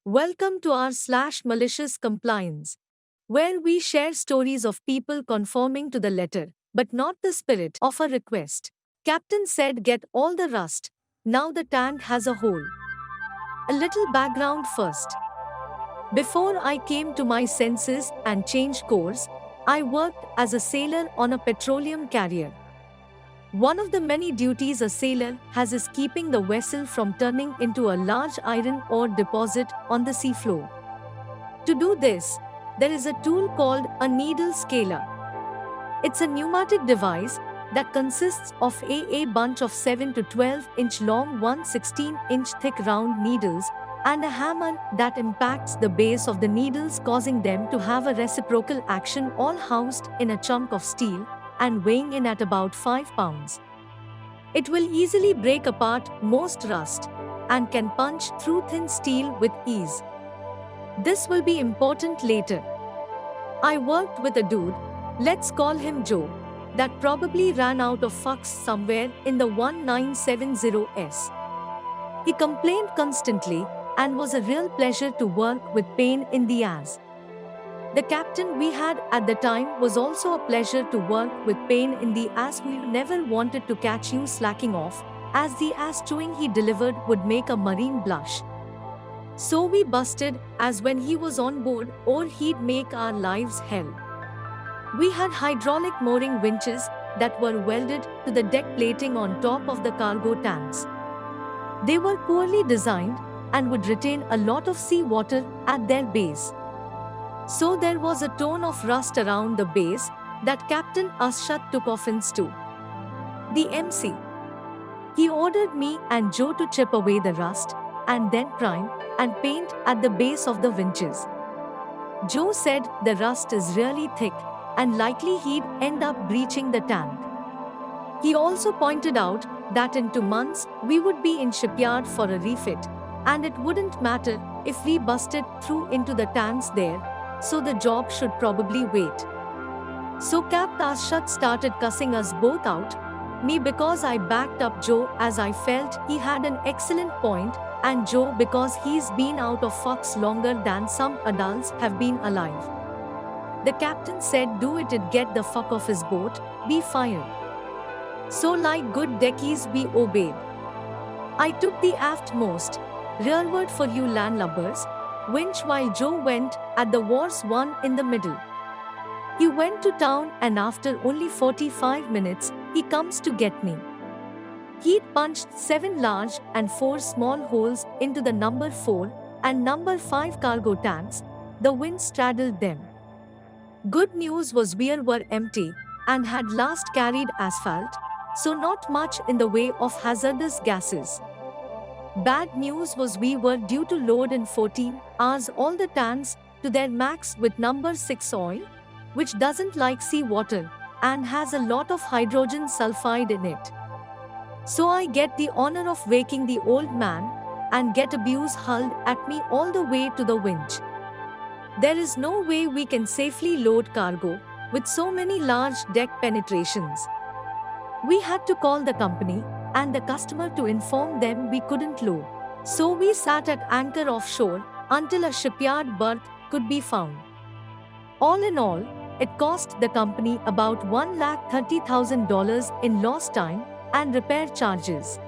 Welcome to our malicious compliance, where we share stories of people conforming to the letter, but not the spirit of a request. Captain said, "Get all the rust. Now the tank has a hole." A little background first. Before I came to my senses and changed course, I worked as a sailor on a petroleum carrier. One of the many duties a sailor has is keeping the vessel from turning into a large iron ore deposit on the seafloor. To do this, there is a tool called a needle scaler. It's a pneumatic device that consists of a bunch of 7 to 12 inch long 1/16-inch thick round needles and a hammer that impacts the base of the needles, causing them to have a reciprocal action, all housed in a chunk of steel and weighing in at about 5 pounds. It will easily break apart most rust and can punch through thin steel with ease. This will be important later. I worked with a dude, let's call him Joe, that probably ran out of fucks somewhere in the 1970s. He complained constantly and was a real pleasure to work with, pain in the ass. The captain we had at the time was also a pleasure to work with, pain in the ass. We never wanted to catch you slacking off, as the ass chewing he delivered would make a marine blush. So we busted as when he was on board, or he'd make our lives hell. We had hydraulic mooring winches that were welded to the deck plating on top of the cargo tanks. They were poorly designed and would retain a lot of seawater at their base. So there was a ton of rust around the base that Captain Ashut took offense to. The MC. He ordered me and Joe to chip away the rust and then prime and paint at the base of the winches. Joe said the rust is really thick and likely he'd end up breaching the tank. He also pointed out that in 2 months we would be in shipyard for a refit, and it wouldn't matter if we busted through into the tanks there, so the job should probably wait. So Cap Ashut started cussing us both out, me because I backed up Joe as I felt he had an excellent point, and Joe because he's been out of fucks longer than some adults have been alive. The captain said, "Do it'd get the fuck off his boat, be fired." So like good deckies we obeyed. I took the aftmost, rearward for you landlubbers, winch while Joe went at the worst one in the middle. He went to town, and after only 45 minutes, he comes to get me. He'd punched 7 large and 4 small holes into the number 4 and number 5 cargo tanks. The wind straddled them. Good news was we were empty and had last carried asphalt, so not much in the way of hazardous gases. Bad news was we were due to load in 14 hours all the tanks to their max with number 6 oil, which doesn't like seawater and has a lot of hydrogen sulfide in it. So I get the honor of waking the old man and get abuse hurled at me all the way to the winch. There is no way we can safely load cargo with so many large deck penetrations. We had to call the company and the customer to inform them we couldn't load. So we sat at anchor offshore until a shipyard berth could be found. All in all, it cost the company about $130,000 in lost time and repair charges.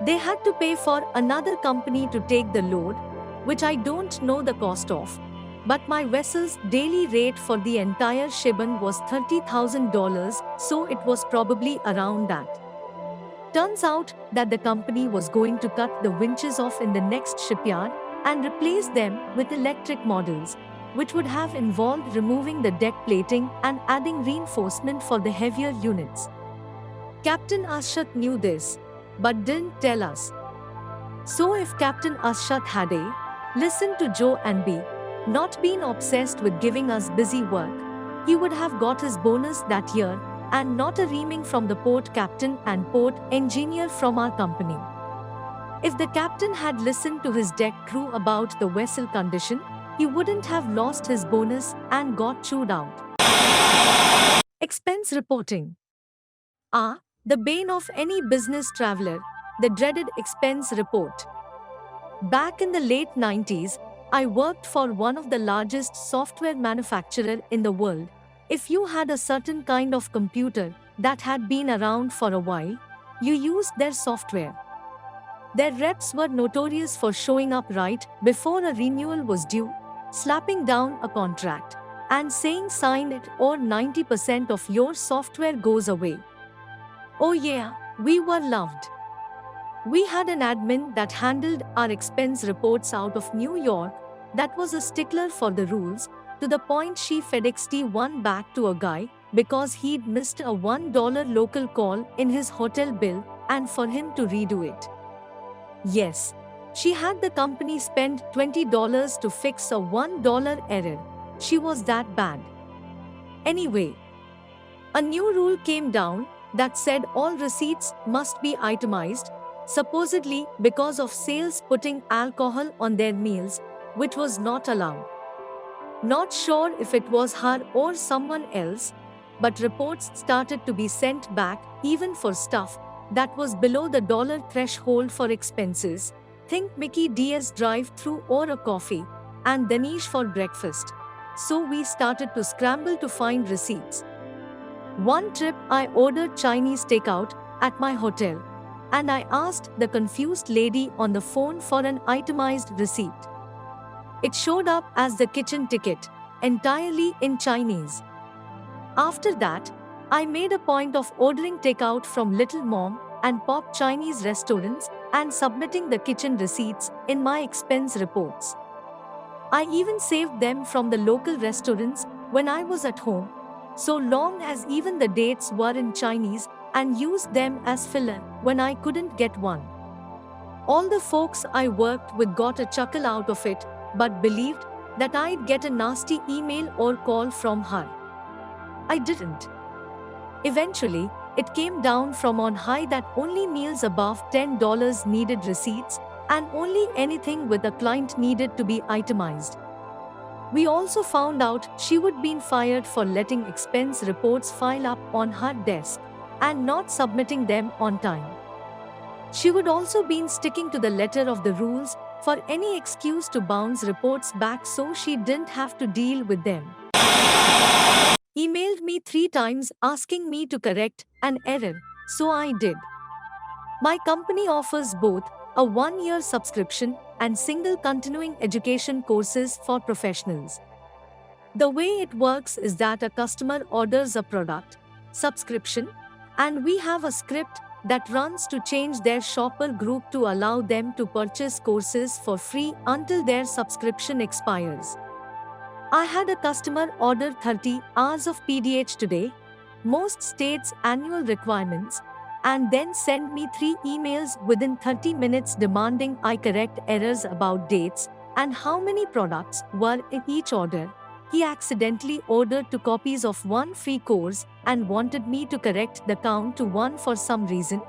They had to pay for another company to take the load, which I don't know the cost of, but my vessel's daily rate for the entire shebang was $30,000, so it was probably around that. Turns out that the company was going to cut the winches off in the next shipyard and replace them with electric models, which would have involved removing the deck plating and adding reinforcement for the heavier units. Captain Ashut knew this, but didn't tell us. So if Captain Ashut had listened to Joe and not been obsessed with giving us busy work, he would have got his bonus that year and not a reaming from the port captain and port engineer from our company. If the captain had listened to his deck crew about the vessel condition, he wouldn't have lost his bonus and got chewed out. Expense reporting. The bane of any business traveler, the dreaded expense report. Back in the late 90s, I worked for one of the largest software manufacturer in the world. If you had a certain kind of computer that had been around for a while, you used their software. Their reps were notorious for showing up right before a renewal was due, slapping down a contract, and saying sign it or 90% of your software goes away. Oh yeah, we were loved. We had an admin that handled our expense reports out of New York that was a stickler for the rules, to the point she FedExed one back to a guy because he'd missed a $1 local call in his hotel bill and for him to redo it. Yes, she had the company spend $20 to fix a $1 error. She was that bad. Anyway, a new rule came down that said all receipts must be itemized, supposedly because of sales putting alcohol on their meals, which was not allowed. Not sure if it was her or someone else, but reports started to be sent back even for stuff that was below the dollar threshold for expenses. Think Mickey D's drive-through or a coffee, and Danish for breakfast. So we started to scramble to find receipts. One trip I ordered Chinese takeout at my hotel, and I asked the confused lady on the phone for an itemized receipt. It showed up as the kitchen ticket, entirely in Chinese. After that, I made a point of ordering takeout from Little Mom and Pop Chinese restaurants and submitting the kitchen receipts in my expense reports. I even saved them from the local restaurants when I was at home, so long as even the dates were in Chinese, and used them as filler when I couldn't get one. All the folks I worked with got a chuckle out of it, but believed that I'd get a nasty email or call from her. I didn't. Eventually, it came down from on high that only meals above $10 needed receipts, and only anything with a client needed to be itemized. We also found out she would been fired for letting expense reports file up on her desk and not submitting them on time. She would also been sticking to the letter of the rules for any excuse to bounce reports back so she didn't have to deal with them. Emailed me 3 times asking me to correct an error, so I did. My company offers both a 1-year subscription and single continuing education courses for professionals. The way it works is that a customer orders a product, subscription, and we have a script that runs to change their shopper group to allow them to purchase courses for free until their subscription expires. I had a customer order 30 hours of PDH today, most states' annual requirements, and then send me 3 emails within 30 minutes demanding I correct errors about dates and how many products were in each order. He accidentally ordered 2 copies of one free course and wanted me to correct the count to 1 for some reason.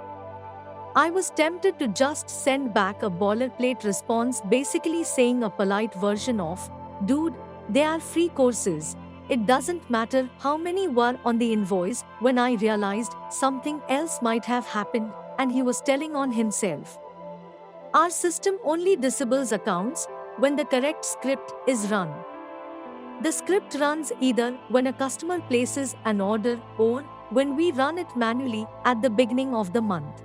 I was tempted to just send back a boilerplate response basically saying a polite version of, "Dude, they are free courses. It doesn't matter how many were on the invoice," when I realized something else might have happened and he was telling on himself. Our system only disables accounts when the correct script is run. The script runs either when a customer places an order or when we run it manually at the beginning of the month.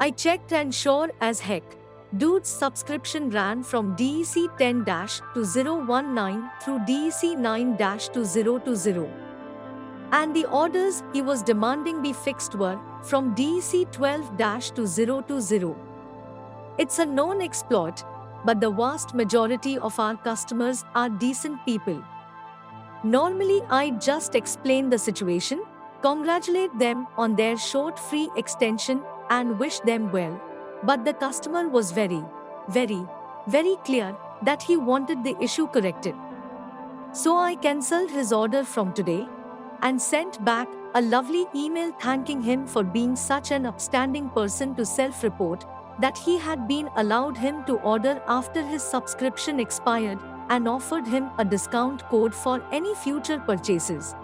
I checked and sure as heck, dude's subscription ran from DEC 10-2019 through DEC 9-2020. And the orders he was demanding be fixed were from DEC 12-2020. It's a known exploit, but the vast majority of our customers are decent people. Normally, I just explain the situation, congratulate them on their short free extension, and wish them well. But the customer was very, very, very clear that he wanted the issue corrected. So I cancelled his order from today and sent back a lovely email thanking him for being such an upstanding person to self-report that he had been allowed him to order after his subscription expired and offered him a discount code for any future purchases.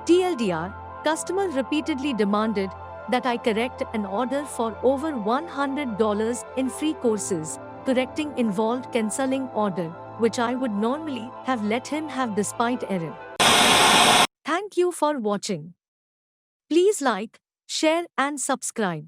TLDR, customer repeatedly demanded that I correct an order for over $100 in free courses, correcting involved cancelling order, which I would normally have let him have despite error. Thank you for watching. Please like, share and subscribe.